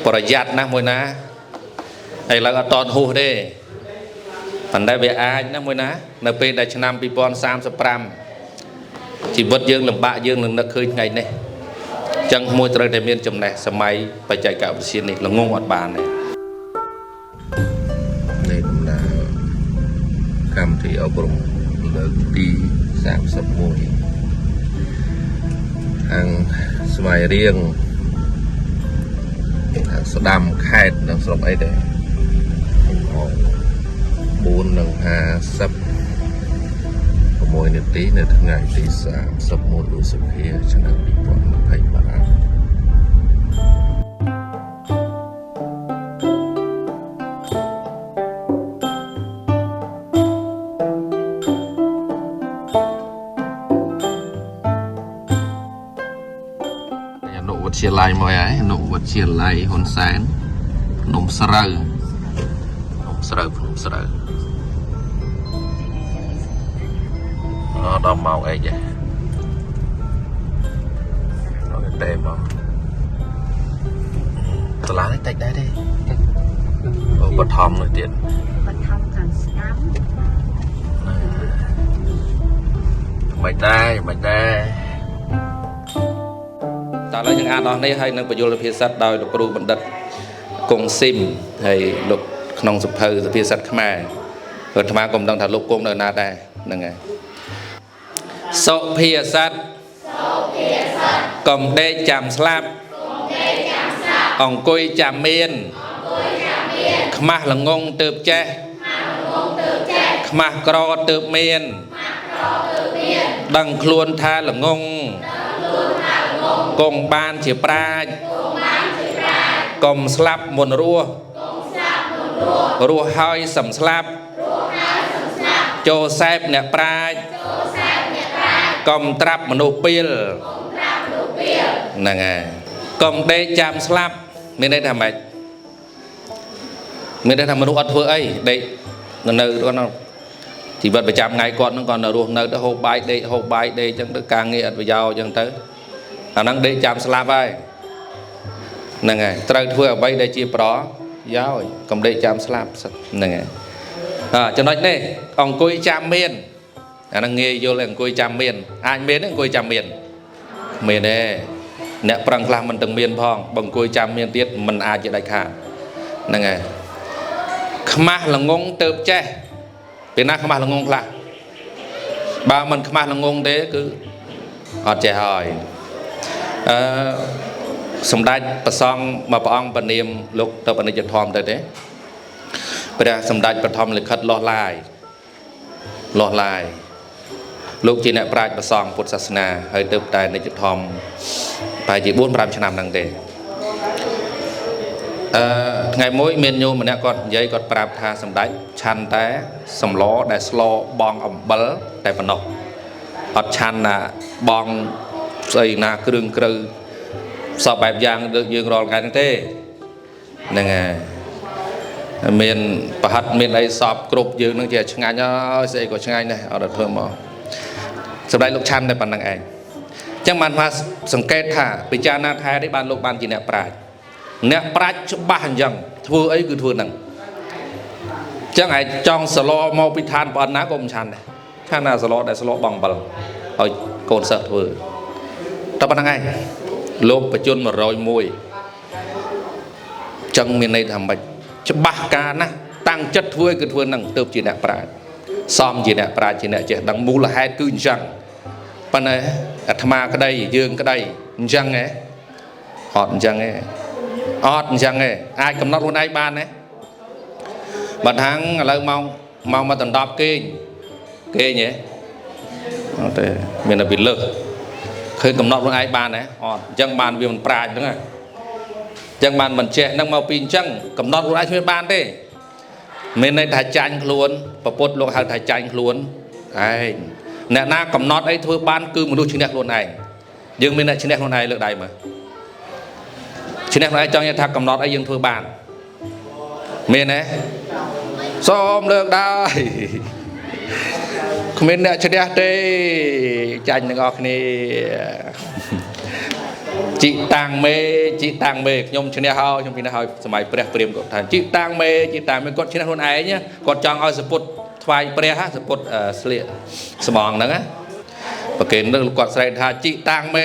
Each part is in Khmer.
ประหยัดนะมวยนะไอ้เราก็ตอนหูเด้มันได้เบียร์นะมวยนะในปีได้ชนะปีบอล30 ชีวิตยืงลำบากยืงหนึ่งนักเคยไงเนี่ยจังมวยตระเดมีนจำแนกสมัยไปใจกับวิเชียนนี่ละงงอัดบานเนี่ยนี่là cam thì ở vùng lớn đi sập mùi hàng xoài riêng hàng đam khai đằng sọc ấy đấy buôn đằng hà sập mùi nửa tí nửa ngày tí sập mùi đủ sập kia cho nên bị bọn thầy mà ăn nụ vật chia lại mọi ấy nụ vật chia lại hồn sáng nụm sờ nó đo màu ấy vậy nó cái tem mà tôi lá tách đấy đi bật hòm rồi tiền bật hòm càng sám mày đây ta lấy những anh đó này hay nâng bây giờ phía sát đòi được kêu bận đật cùng sim hay lục nông sụp thơ phía sát khmer rồi tham cùng đang thảo lục cùng nơi na đây nâng ngày sọ phía sát cầm đê chạm slap ông cùi chạm miên khmer là ngông tượp che khmer cò tượp miên đằng khuôn tha là ngông cùng ban chỉ pra cùng slap một rùa hơi sầm slap cho xếp nè pra cùng trap một nụ pil nè nghe cùng đây chạm slap mình đây làm mày mình đây làm một nụ ăn thua ấy đây nơi đó nó chỉ vật phải chạm ngày con nó còn ở ruộng nơi đó hộp bài đây chẳng được càng nghĩa với giàu chẳng tới năng để chạm slap ai nè nghe trời thưa ở đây chia pro giáo cầm để chạm slap nè nghe cho nói này ông cùi chạm miên năng nghe vô là cùi chạm miên anh miên đấy cùi chạm miên miên đây nè prang làm mình từng miên phong bằng cùi chạm miên tiết mình ai chỉ đại khả nè nghe khma là ngông tớp che Việt Nam khma là ngông là ba mình khma là ngông thế cứ họ trẻ hỏi sầm đai bờ song mà bà ông bà niệm lúc tao bà niệm chật thòm tới đấy bây giờ sầm đai bờ thòm lịch khất lo lại lúc chỉ nè prai bờ song Phậtศาสนา hơi tụt tại niệm chật thòm phải chỉ 4-5 năm năng đề ngày mỗi miền nhô mà nè con giấy con prap tha sầm đai chan té sầm ló đại slo bong ẩm bớ đại phần nọc ọt chan là bong xây na kêu sọp bài giang được dương rồi cái thế này nghe miền bát miền đây sọp cột dương nó chỉ ngay nhá sẽ có ngay này ở đợt thơm mà sau đây lúc chăn này bạn đang ảnh chẳng bàn hoa sừng kết thả bị cha na thay đấy ban lúc ban chỉ nẹp praj chụp ba hành dòng thưa ấy cứ thưa nằng chẳng ai trong slo mau bị than bọn ná cùng chăn này chăn là slo đại slo bằng bờ rồi cồn sợ thưa tao bạn đang ảnh lốp và chôn mà rồi mùi chân miền này thầm bạch cho ba ca na tăng chất thui cái thui năng tớp chỉ nè pra xóm chỉ nè pra chỉ nè chỉ đằng mù là hai cứ răng pan này tham cái đây dương cái đây răng ấy hot răng ấy ai cầm nó luôn ai ban đấy bản tháng là mong mà tận đọc kê nhỉ mình là bị lơ khơi cầm nọ luôn ai bàn đấy chân bàn vì mình prai đúng rồi chân bàn mình trẻ năng màu pin chân cầm nọ luôn ai chơi bàn đấy mình đây thải tranh luôn và bột luôn hàng thải tranh luôn ai nè na cầm nọ ấy thôi ban cứ một đôi chân đẹp luôn này nhưng mình lại chân đẹp luôn này lượt đây mà chân đẹp này cho nhà thằng cầm nọ ấy nhưng thôi bàn mình đấy xóm lượt đây mình đã chơi đẹp đấy tranh được ngọc này chị tang mê nhom trên này hao trong khi nàoสมัย ព្រះ ព្រាហ្មណ៍ គាត់ ថា chị tang mê គាត់ ឈ្នះ ខ្លួន ឯង គាត់ ចង់ ឲ្យ សពុត ថ្វាយ ព្រះ សពុត ស្លៀក ស្មង ហ្នឹង ណា ប្រគេន នឹង គាត់ ស្រែក ថា chị tang mê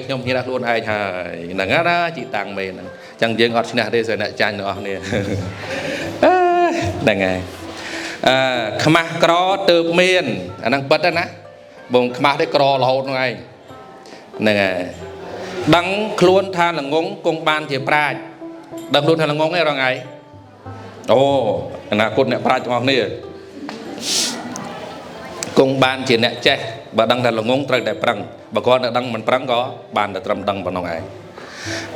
ខ្ញុំ ឈ្នះ ខ្លួន ឯង ហើយ ហ្នឹង ណា chị tang mê ហ្នឹង ចឹង យើង អត់ ឈ្នះ ទេ ស្រី អ្នក ចាញ់ ទាំង អស់ គ្នា ហ្នឹង ហើយ ខ្មាស់ ក្រ ទើប មាន អា ហ្នឹង ពិត ណា បង ខ្មាស់ ទេ ក្រ រហូត ហ្នឹង ឯង ហ្នឹង ហើយ ដឹង ខ្លួន ថា ល្ងង គង់ បាន ជា ប្រាជ្ញ ដឹង ខ្លួន ថា ល្ងង ឯង រង ឯង អូ អនាគត អ្នក ប្រាជ្ញ ទាំង អស់ គ្នា គង់ បាន ជា អ្នក ចេះ បើ ដឹង ថា ល្ងង ត្រូវ តែ ប្រឹង បើ គាត់ ដឹង មិន ប្រឹង ក៏ បាន តែ ត្រឹម ដឹង ប៉ុណ្ណោះ ឯង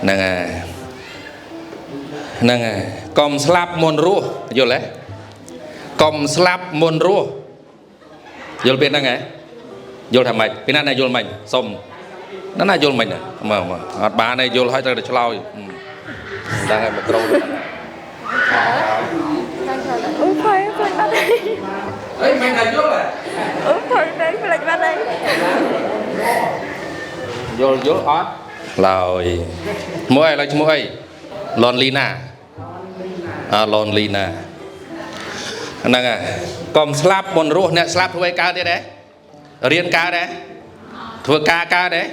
ហ្នឹង ហើយ ហ្នឹង ហើយកុំ ស្លាប់ មុន រស់ យល់ ទេ កុំ ស្លាប់ មុន រស់ យល់ ពេល ហ្នឹង ហ៎ យល់ ថា ម៉េច ពី ណា ណា យល់ មិញ សុំ ណា ណា យល់ មិញ មើល អត់ បាន ទេ យល់ ហើយ ត្រូវ តែ ឆ្លើយ ដឹង ហើយ មក ក្រោយ អូផៃផៃអត់ទេ អី មិន ណា យល់ ហ៎ អូផៃតែផ្លេចបាត់ហើយ យល់ អត់ ឡើយ ឈ្មោះ អី ឡើយ ឈ្មោះ អី លនលីណា លនលីណា ហ្នឹង ហើយកុំ ស្លាប់ មុន រស់ អ្នក ស្លាប់ ធ្វើ ឲ្យ កើត ទៀត ទេ រៀន កើត ទេ ធ្វើ ការ កើត ទេ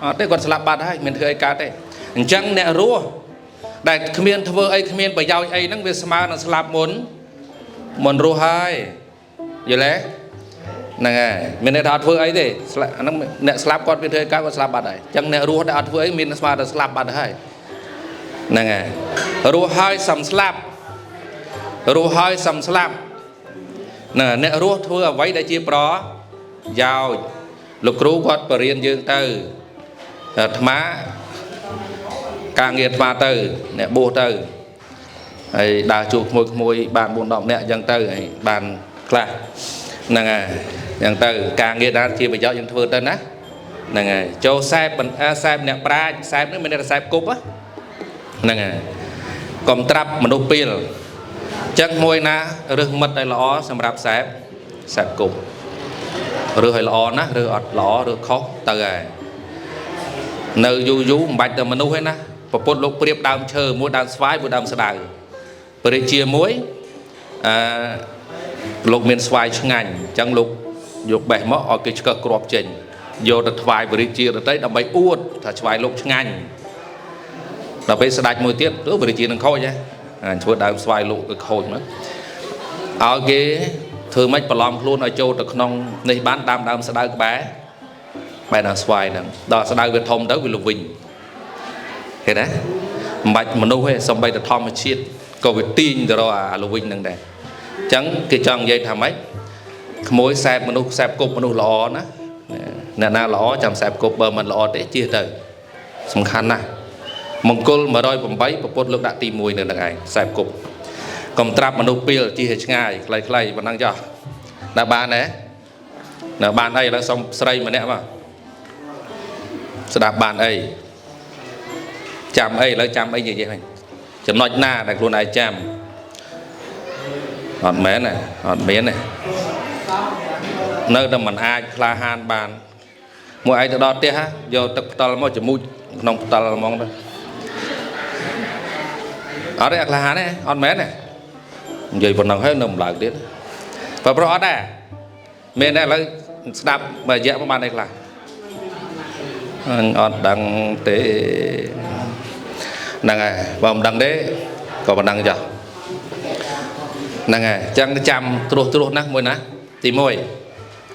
អត់ ទេ គាត់ ស្លាប់ បាត់ ហើយ មាន ធ្វើ ឲ្យ កើត ទេ អញ្ចឹង អ្នក រស់ ដែល គ្មាន ធ្វើ អី គ្មាន ប្រយោជន៍ អី ហ្នឹង វា ស្មើ នឹង ស្លាប់ មុន រស់ ហើយ យល់ ទេ ហ្នឹង ហើយ មាន ន័យ ថា អត់ ធ្វើ អី ទេ អា ហ្នឹង អ្នក ស្លាប់ គាត់ មាន ធ្វើ ឲ្យ កើត គាត់ ស្លាប់ បាត់ ហើយ អញ្ចឹង អ្នក រស់ ដែល អត់ ធ្វើ អី មាន ស្មើ តែ ស្លាប់ បាត់ ហើយ ហ្នឹង ហើយ រស់ ហើយ សំ ស្លាប់ រស់ ហើយ សំ ស្លាប់ ណា អ្នក រស់ ធ្វើ អ្វី ដែល ជា ប្រយោជន៍ លោក គ្រូ គាត់ បរៀន យើង ទៅ អាត្មា ការងារ អាត្មា ទៅ អ្នក បួស ទៅ ហើយ ដើរ ជួប ក្មួយ បាន 4-10 នាក់ អញ្ចឹង ទៅ ហើយ បាន ខ្លះ ហ្នឹង ហើយ អញ្ចឹង ទៅ ការងារ ដែល ជា ប្រយោជន៍ យើង ធ្វើ ទៅ ណា ហ្នឹង ហើយ ចូល សែប សែប អ្នក ប្រាជ្ញ សែប នេះ មាន តែ សែប គប់ ហ្នឹង ហើយកុំ ត្រាប់ មនុស្ស ពីល ចឹង មួយ ណា រើស មិត្ត ឲ្យ ល្អ សម្រាប់ សែប គប់ រើស ឲ្យ ល្អ ណា រើស អត់ ល្អ រើស ខុស ទៅ ហើយ នៅ យូរ មិន បាច់ តែ មនុស្ស ទេ ណា ប្រពុត លោក ប្រៀប ដើម ឈើ មួយ ដើម ស្វាយ មួយ ដើម ស្ដៅ ព្រះរាជាមួយ លោក មាន ស្វាយ ឆ្ងាញ់ ចឹង លោក យក បេះ មក ឲ្យ គេ ឆ្កឹះ គ្រាប់ ចេញ យក ទៅ ថ្វាយ ព្រះរាជា ទៅ ដើម្បី អួត ថា ស្វាយ លោក ឆ្ងាញ់ ដល់ ពេល ស្ដេច មួយ ទៀត ព្រះរាជា នឹង ខូច ហ៎ ធ្វើ ដើម ស្វាយ លោក ខូច មក ឲ្យ គេ ធ្វើ ម៉េច បន្លំ ខ្លួន ឲ្យ ចូល ទៅ ក្នុង នេះ បាន ដើម ស្ដៅ ក្បែរ ដើម ស្វាយ ហ្នឹង ដល់ ស្ដៅ វា ធំ ទៅ វា លវិញ ឃើញ ទេ មិន បាច់ មនុស្ស ទេ សំបី តែ ធម្មជាតិ ក៏ វា ទាញ ទៅ រក អា លវិញ ហ្នឹង ដែរ អញ្ចឹង គេ ចង់ និយាយ ថា ម៉េច ក្មួយ សែប មនុស្ស សែប គប់ មនុស្ស ល្អ ណា អ្នក ណា ល្អ ចាំ សែប គប់ បើ មិន ល្អ ទេ ជៀស ទៅ សំខាន់ ណាស់ មង្គល 108 ប្រពុត លោក ដាក់ ទី 1 នៅ នឹង ឯង សែប គប់ កុំ ត្រាប់ មនុស្ស ពីល ជៀស ឲ្យ ឆ្ងាយ ខ្លី ៗ ប៉ុណ្ណឹង ចុះ ដល់ បាន ទេ នៅ បាន អី ឥឡូវ សុំ ស្រី ម្នាក់ មក ស្ដាប់ បាន អី ចាំ អី ឥឡូវ ចាំ អី និយាយ វិញ ចំណុច ណា ដែល ខ្លួន ឯង ចាំ អត់ មែន ណា អត់ មាន ទេ នៅ តែ មិន អាច ក្លាហាន បាន មួយ ឯង ទៅ ដល់ ផ្ទះ យក ទឹក ផ្ទាល់ មក ច មួយ ក្នុង ផ្ទាល់ ហ្មង ទៅ អត់ ទេ ក្លាហាន ទេ អត់ មែន ទេ និយាយ ប៉ុណ្ណឹង ហើយ នៅ ម្លើក ទៀត បើ ប្រុស អត់ ដែរ មាន ដែរ ឥឡូវ ស្ដាប់ មួយ រយៈ មក បាន អី ខ្លះ អត់ ដឹង ទេ ហ្នឹង ហើយ បើ មិន ដឹង ទេ ក៏ ប៉ុណ្ណឹង ចុះ ហ្នឹង ហើយ ចឹង ចាំ ត្រួស ណា មួយ ណា ទី 1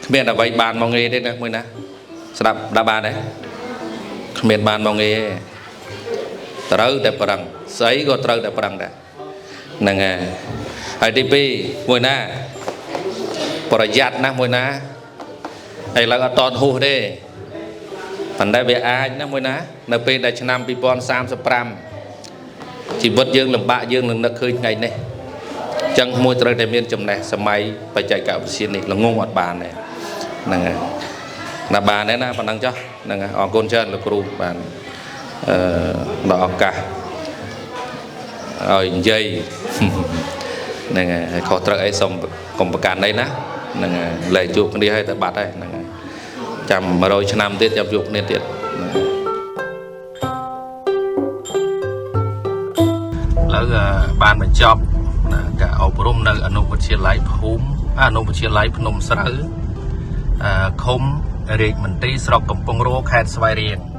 គ្មាន អ្វី បាន មក ងាយ ទេ ណា មួយ ណា ស្ដាប់ ដល់ បាន ទេ គ្មាន បាន មក ងាយ ទេ ត្រូវ តែ ប្រឹង ស្អី ក៏ ត្រូវ តែ ប្រឹង ដែរ ហ្នឹង ហើយ ហើយ ទី 2 មួយ ណា ប្រយ័ត្ន ណា មួយ ណា ឥឡូវ អត់ តន់ ហួស ទេ ប៉ុន្តែ វា អាច ណា មួយ ណា នៅ ពេល ដែល ឆ្នាំ 2035 ជីវិត យើង លំបាក យើង នឹង នឹក ឃើញ ថ្ងៃ នេះ ចឹង មួយ ត្រូវ តែ មាន ចំណេះ សម័យ បច្ចេកវិទ្យា នេះ ល្ងង អត់ បាន ទេ ហ្នឹង ហើយ ណា បាន ទេ ណា ប៉ុណ្ណឹង ចុះ ហ្នឹង ហើយ អរគុណ ច្រើន លោក គ្រូ បាន ដល់ ឱកាស ឲ្យ និយាយ ហ្នឹង ហើយ ខុស ត្រូវ អី សុំ កុំ ប្រកាន់ អី ណា ហ្នឹង ហើយ លែង ជួប គ្នា ហើយ តែ បាត់ ហើយ ហ្នឹង ហើយ ចាំ 100 ឆ្នាំ ទៀត ចាំ ជួប គ្នា ទៀត ហ្នឹង ហើយ ban mà chọc cả ở prom nơi ở nông vật chia lại phum nông vật chia lại phnom sờ không rệt mình tí sọc cầm pong rô khai svai riêng